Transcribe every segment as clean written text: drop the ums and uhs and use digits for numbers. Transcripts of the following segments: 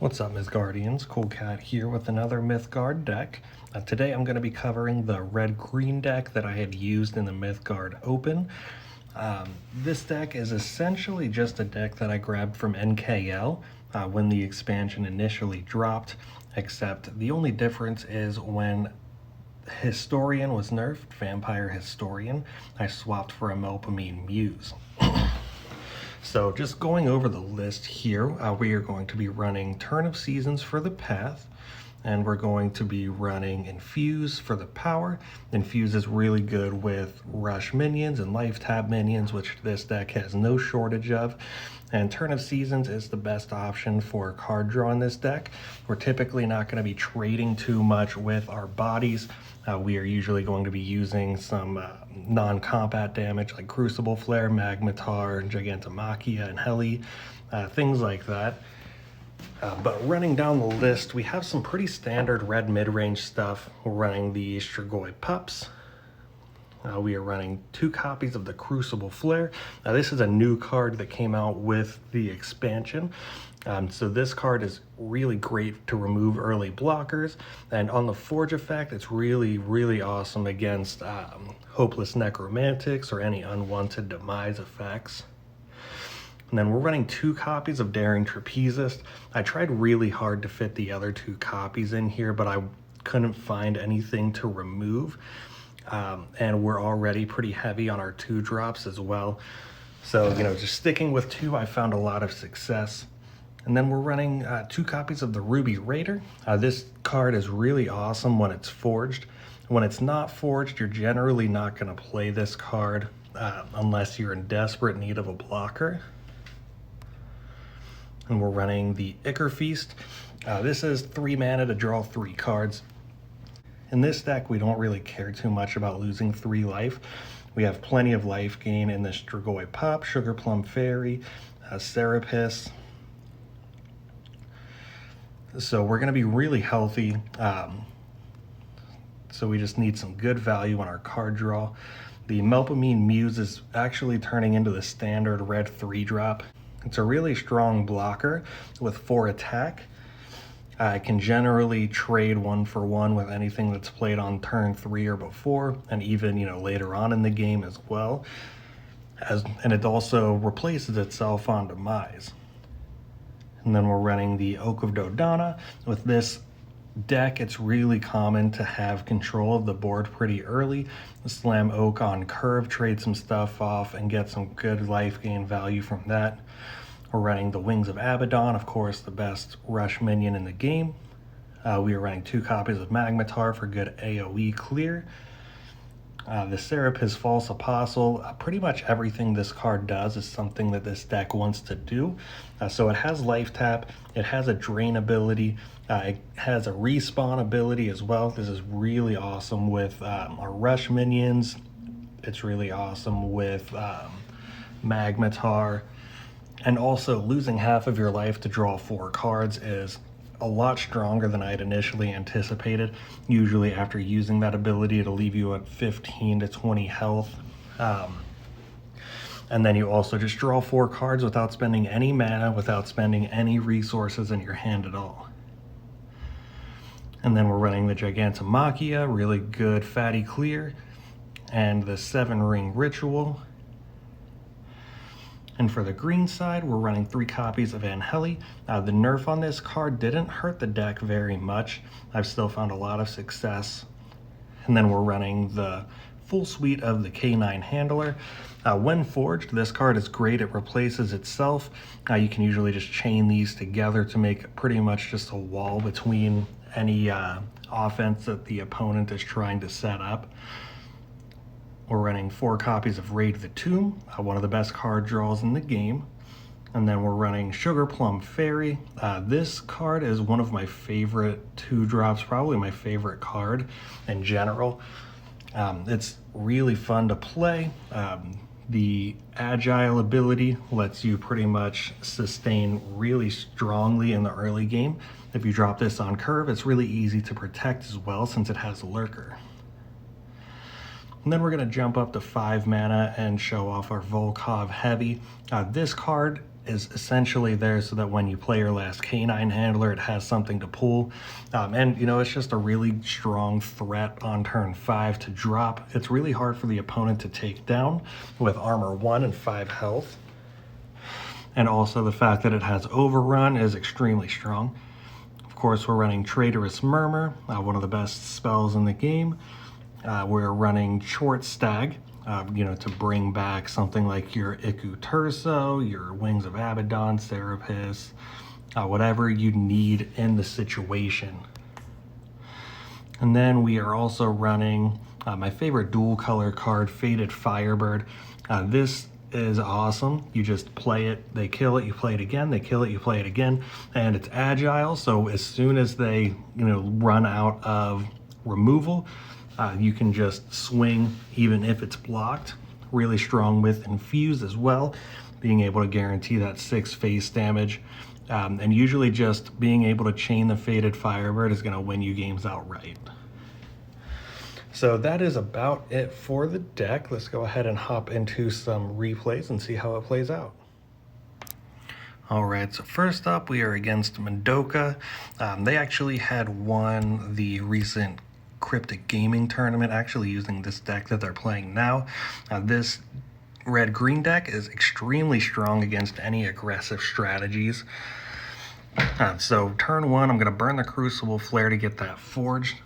What's up, Mythgardians? Cool Cat here with another Mythgard deck. Today I'm going to be covering the red-green deck that I had used in the Mythgard Open. This deck is essentially just a deck that I grabbed from NKL when the expansion initially dropped, except the only difference is when Historian was nerfed, Vampire Historian, I swapped for a Melpomene Muse. So just going over the list here, we are going to be running Turn of Seasons for the Path, and we're going to be running Infuse for the Power. Infuse is really good with Rush minions and Life Tab minions, which this deck has no shortage of. And Turn of Seasons is the best option for card draw in this deck. We're typically not going to be trading too much with our bodies. We are usually going to be using some non-combat damage like Crucible Flare, Magmatar, Gigantomachia, and Heli, things like that. But running down the list, we have some pretty standard red mid-range stuff. We're running the Strigoi Pups. We are running 2 copies of the Crucible Flare. Now this is a new card that came out with the expansion. So this card is really great to remove early blockers, and on the Forge effect, it's really awesome against Hopeless Necromantics or any unwanted demise effects. And then we're running 2 copies of Daring Trapezist. I tried really hard to fit the other 2 copies in here, but I couldn't find anything to remove. And we're already pretty heavy on our 2 drops as well. So, just sticking with 2, I found a lot of success. And then we're running 2 copies of the Ruby Raider. This card is really awesome when it's forged. When it's not forged, you're generally not going to play this card unless you're in desperate need of a blocker. And we're running the Ichor Feast. This is 3 mana to draw 3 cards. In this deck, we don't really care too much about losing 3 life. We have plenty of life gain in the Strigoi Pup, Sugar Plum Fairy, Serapis. So we're going to be really healthy. So we just need some good value on our card draw. The Melpomene Muse is actually turning into the standard red 3-drop. It's a really strong blocker with 4 attack. I can generally trade 1-for-1 with anything that's played on turn 3 or before, and even later on in the game as well. And it also replaces itself on demise. And then we're running the Oak of Dodana. With this deck, it's really common to have control of the board pretty early. Slam Oak on curve, trade some stuff off, and get some good life gain value from that. We're running the Wings of Abaddon, of course, the best rush minion in the game. We are running 2 copies of Magmatar for good AoE clear. The Serapis False Apostle, pretty much everything this card does is something that this deck wants to do. So it has life tap, it has a drain ability, it has a respawn ability as well. This is really awesome with our rush minions. It's really awesome with Magmatar. And also losing half of your life to draw 4 cards is a lot stronger than I had initially anticipated. Usually after using that ability, it'll leave you at 15 to 20 health. And then you also just draw 4 cards without spending any mana, without spending any resources in your hand at all. And then we're running the Gigantomachia, really good fatty clear, and the 7-ring Ritual. And for the green side, we're running 3 copies of Anheli. The nerf on this card didn't hurt the deck very much. I've still found a lot of success. And then we're running the full suite of the K9 Handler. When forged, this card is great. It replaces itself. You can usually just chain these together to make pretty much just a wall between any offense that the opponent is trying to set up. We're running 4 copies of Raid the Tomb, one of the best card draws in the game. And then we're running Sugar Plum Fairy. This card is one of my favorite 2-drops, probably my favorite card in general. It's really fun to play. The agile ability lets you pretty much sustain really strongly in the early game. If you drop this on curve, it's really easy to protect as well since it has a lurker. And then we're going to jump up to 5 mana and show off our Volkov Heavy. This card is essentially there so that when you play your last canine handler, it has something to pull. And you know, it's just a really strong threat on turn 5 to drop. It's really hard for the opponent to take down with armor 1 and 5 health. And also the fact that it has overrun is extremely strong. Of course, we're running Traitorous Murmur, one of the best spells in the game. We're running Short Stag, you know, to bring back something like your Iku Turso, your Wings of Abaddon, Serapis, whatever you need in the situation. And then we are also running my favorite dual color card, Faded Firebird. This is awesome. You just play it, they kill it, you play it again, they kill it, you play it again, and it's agile, so as soon as they, you know, run out of removal, you can just swing even if it's blocked. Really strong with Infuse as well, being able to guarantee that 6 face damage. And usually just being able to chain the Faded Firebird is going to win you games outright. So that is about it for the deck. Let's go ahead and hop into some replays and see how it plays out. Alright, so first up we are against Madoka. They actually had won the recent Cryptic Gaming tournament, actually using this deck that they're playing now. This red-green deck is extremely strong against any aggressive strategies. So turn 1, I'm going to burn the Crucible Flare to get that forged.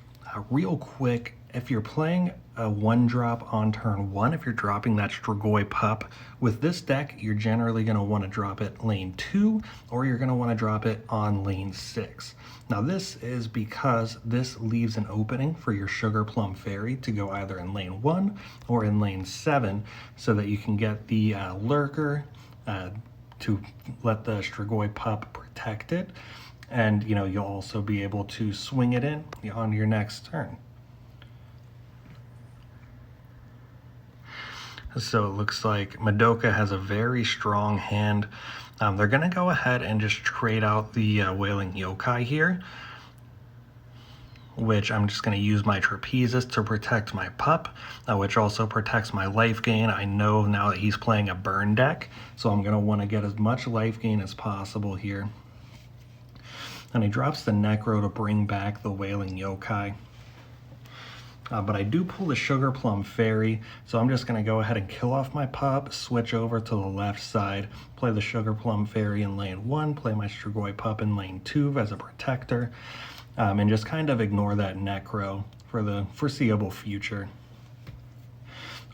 Real quick, if you're playing a 1-drop on turn 1, if you're dropping that Strigoi Pup, with this deck, you're generally going to want to drop it lane 2, or you're going to want to drop it on lane 6. Now this is because this leaves an opening for your Sugar Plum Fairy to go either in lane 1 or in lane 7, so that you can get the Lurker to let the Strigoi Pup protect it, and you know, you'll also be able to swing it in on your next turn. So it looks like Madoka has a very strong hand. They're going to go ahead and just trade out the Wailing Yokai here, which I'm just going to use my Trapezist to protect my pup, which also protects my life gain. I know now that he's playing a burn deck, so I'm going to want to get as much life gain as possible here. And he drops the Necro to bring back the Wailing Yokai. But I do pull the Sugar Plum Fairy, so I'm just going to go ahead and kill off my pup, switch over to the left side, play the Sugar Plum Fairy in lane 1, play my Strigoi Pup in lane 2 as a protector, and just kind of ignore that Necro for the foreseeable future.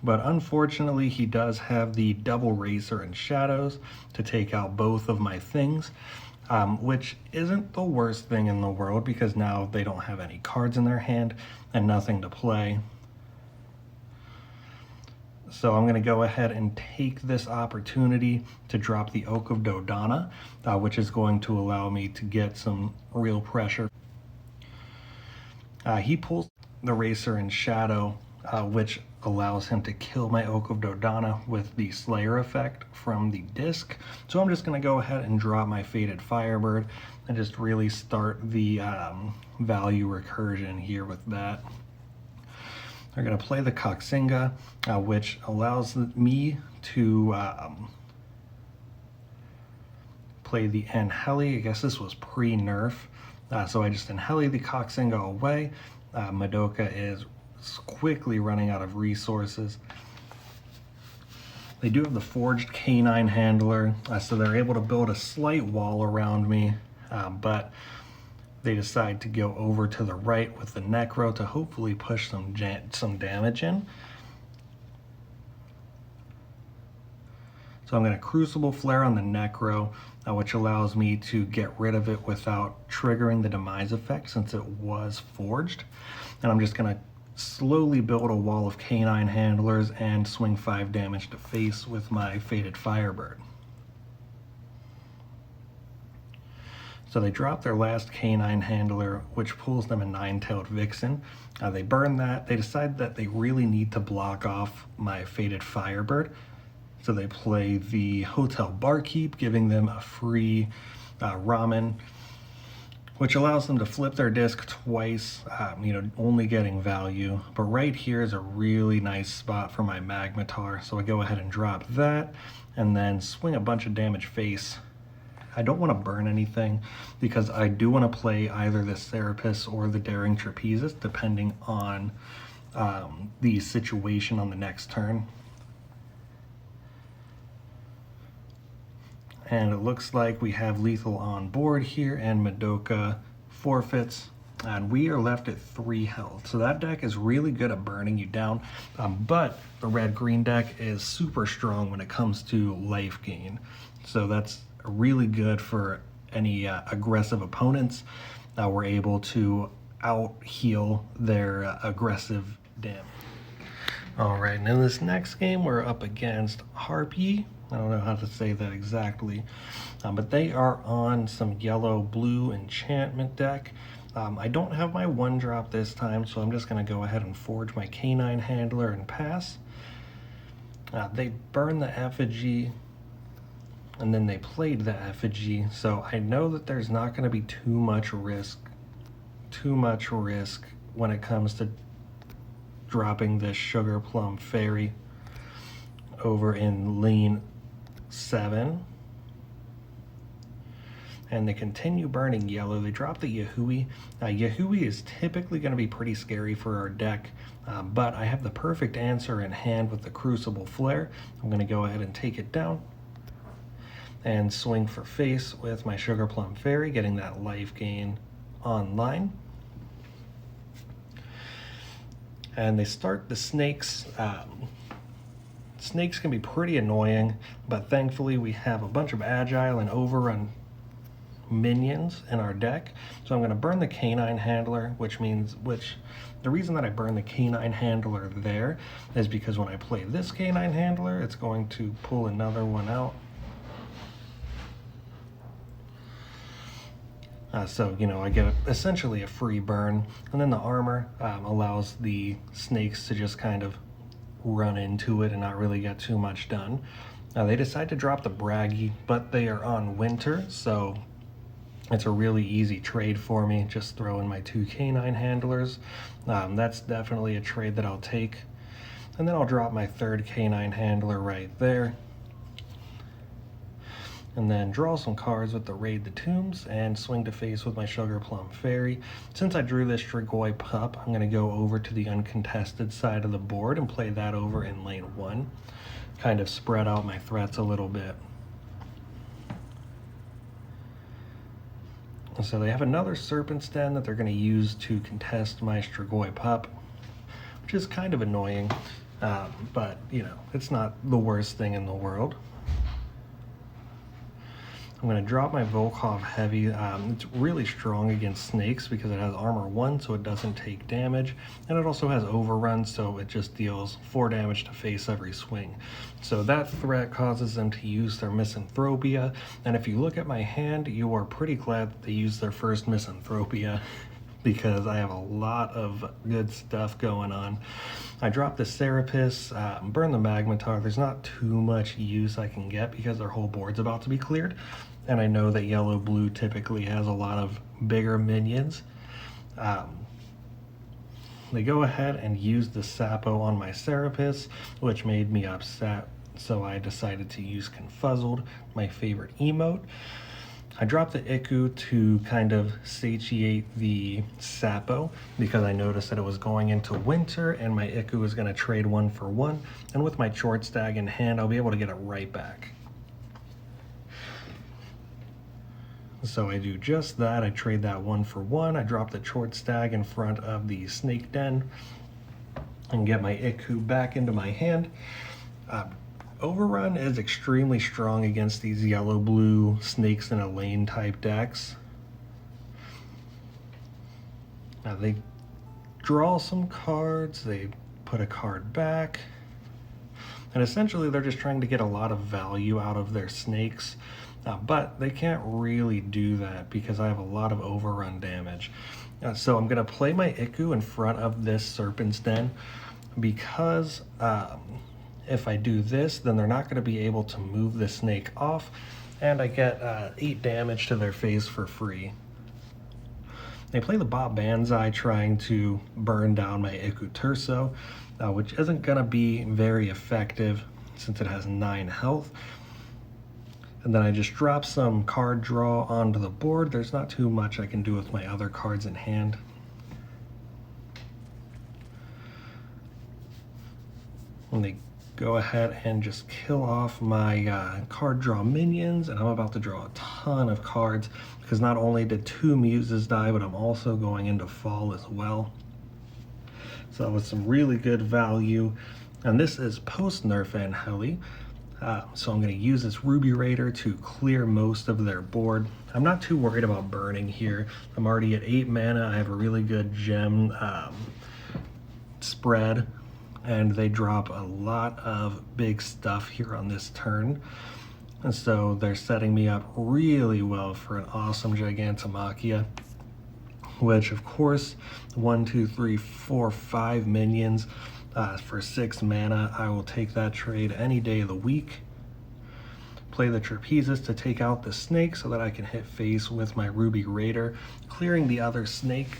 But unfortunately, he does have the double Racer and Shadows to take out both of my things, which isn't the worst thing in the world because now they don't have any cards in their hand and nothing to play. So I'm going to go ahead and take this opportunity to drop the Oak of Dodana, which is going to allow me to get some real pressure. He pulls the Racer and Shadow, which allows him to kill my Oak of Dodana with the Slayer effect from the disc. So I'm just going to go ahead and drop my Faded Firebird and just really start the value recursion here with that. They're going to play the Coxinga, which allows me to play the Anheli. I guess this was pre-nerf. So I just Anheli the Coxinga away. Madoka is quickly running out of resources. They do have the Forged Canine Handler, so they're able to build a slight wall around me, but they decide to go over to the right with the Necro to hopefully push some damage in. So I'm going to Crucible Flare on the Necro, which allows me to get rid of it without triggering the Demise effect since it was forged. And I'm just going to slowly build a wall of Canine Handlers and swing 5 damage to face with my Faded Firebird. So they drop their last Canine Handler, which pulls them a 9-tailed Vixen. They burn that. They decide that they really need to block off my Faded Firebird. So they play the Hotel Barkeep, giving them a free ramen, which allows them to flip their disc twice, only getting value. But right here is a really nice spot for my Magmatar, so I go ahead and drop that, and then swing a bunch of damage face. I don't want to burn anything because I do want to play either the Serapis or the Daring Trapezist, depending on the situation on the next turn. And it looks like we have lethal on board here, and Madoka forfeits, and we are left at 3 health. So that deck is really good at burning you down, but the red-green deck is super strong when it comes to life gain. So that's really good for any aggressive opponents. We're able to out-heal their aggressive damage. Alright, and in this next game we're up against Harpy. I don't know how to say that exactly, but they are on some yellow-blue enchantment deck. I don't have my 1-drop this time, so I'm just going to go ahead and forge my Canine Handler and pass. They burn the effigy, and then they played the effigy, so I know that there's not going to be too much risk when it comes to dropping this Sugar Plum Fairy over in lane 7. And they continue burning yellow. They drop the Yahui. Yahui is typically going to be pretty scary for our deck, but I have the perfect answer in hand with the Crucible Flare. I'm going to go ahead and take it down and swing for face with my Sugar Plum Fairy, getting that life gain online. And they start the snakes. Snakes can be pretty annoying, but thankfully we have a bunch of agile and overrun minions in our deck. So I'm going to burn the Canine Handler, the reason that I burn the Canine Handler there is because when I play this Canine Handler, it's going to pull another one out. So, I get essentially a free burn, and then the armor allows the snakes to just kind of run into it and not really get too much done. They decide to drop the Braggy, but they are on winter, so it's a really easy trade for me. Just throw in my 2 Canine Handlers. That's definitely a trade that I'll take. And then I'll drop my 3rd Canine Handler right there. And then draw some cards with the Raid the Tombs and swing to face with my Sugar Plum Fairy. Since I drew this Strigoi Pup, I'm going to go over to the uncontested side of the board and play that over in lane 1. Kind of spread out my threats a little bit. And so they have another Serpent's Den that they're going to use to contest my Strigoi Pup, which is kind of annoying, but it's not the worst thing in the world. I'm going to drop my Volkov Heavy. It's really strong against snakes because it has armor 1, so it doesn't take damage. And it also has overrun, so it just deals 4 damage to face every swing. So that threat causes them to use their Misanthropia. And if you look at my hand, you are pretty glad that they used their first Misanthropia because I have a lot of good stuff going on. I dropped the Serapis, burn the Magmatar. There's not too much use I can get because their whole board's about to be cleared. And I know that yellow-blue typically has a lot of bigger minions. They go ahead and use the Sapo on my Serapis, which made me upset, so I decided to use Confuzzled, my favorite emote. I dropped the Iku to kind of satiate the Sapo because I noticed that it was going into winter and my Iku was going to trade 1 for 1, and with my Short Stag in hand, I'll be able to get it right back. So I do just that. I trade that 1 for 1. I drop the Short Stag in front of the Snake Den and get my Iku back into my hand. Overrun is extremely strong against these yellow-blue snakes in a lane type decks. They draw some cards, they put a card back, and essentially they're just trying to get a lot of value out of their snakes. But they can't really do that because I have a lot of overrun damage. So I'm going to play my Iku in front of this Serpent's Den because if I do this, then they're not going to be able to move the snake off, and I get 8 damage to their face for free. They play the Bob Banzai, trying to burn down my Ikuturso, which isn't going to be very effective since it has 9 health. And then I just drop some card draw onto the board. There's not too much I can do with my other cards in hand. And they go ahead and just kill off my card draw minions, and I'm about to draw a ton of cards because not only did 2 muses die, but I'm also going into fall as well. So with some really good value. And this is post nerf Angeli. So I'm going to use this Ruby Raider to clear most of their board. I'm not too worried about burning here. I'm already at 8 mana. I have a really good gem spread, and they drop a lot of big stuff here on this turn. And so they're setting me up really well for an awesome Gigantomachia, which of course, 1, 2, 3, 4, 5 minions for 6 mana. I will take that trade any day of the week. Play the Trapezist to take out the snake so that I can hit face with my Ruby Raider, clearing the other snake.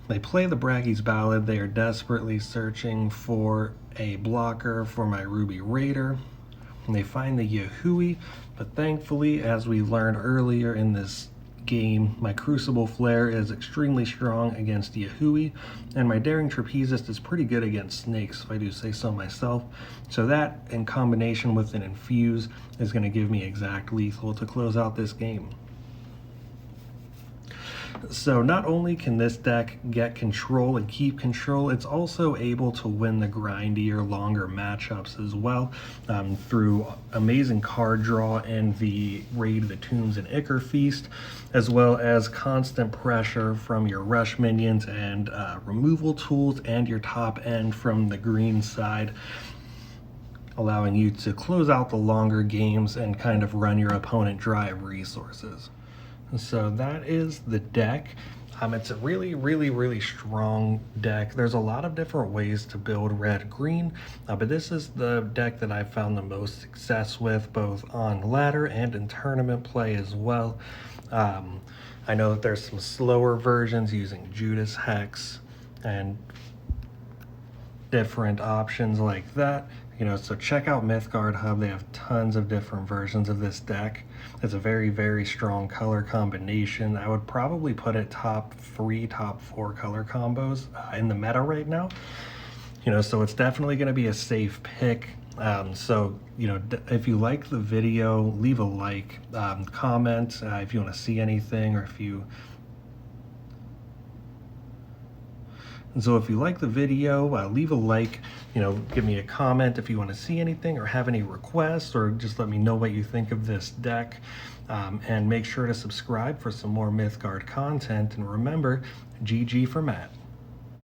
They play the Braggy's Ballad. They are desperately searching for a blocker for my Ruby Raider. And they find the Yahui, but thankfully, as we learned earlier in this game, my Crucible Flare is extremely strong against Yahui, and my Daring Trapezist is pretty good against snakes, if I do say so myself. So that, in combination with an Infuse, is going to give me exact lethal to close out this game. So not only can this deck get control and keep control, it's also able to win the grindier, longer matchups as well, through amazing card draw and the Raid the Tombs and Ichor Feast, as well as constant pressure from your rush minions and removal tools and your top end from the green side, allowing you to close out the longer games and kind of run your opponent dry of resources. So that is the deck. It's a really strong deck. There's a lot of different ways to build red-green, but this is the deck that I've found the most success with, both on ladder and in tournament play as well. I know that there's some slower versions using Judas Hex and different options like that. So check out Mythgard Hub. They have tons of different versions of this deck. It's a very strong color combination. I would probably put it top 3, top 4 color combos in the meta right now. So it's definitely going to be a safe pick. So if you like the video, leave a like, comment if you want to see anything, or if you like the video, leave a like, give me a comment if you want to see anything or have any requests, or just let me know what you think of this deck. And make sure to subscribe for some more Mythgard content. And remember, GG for Matt.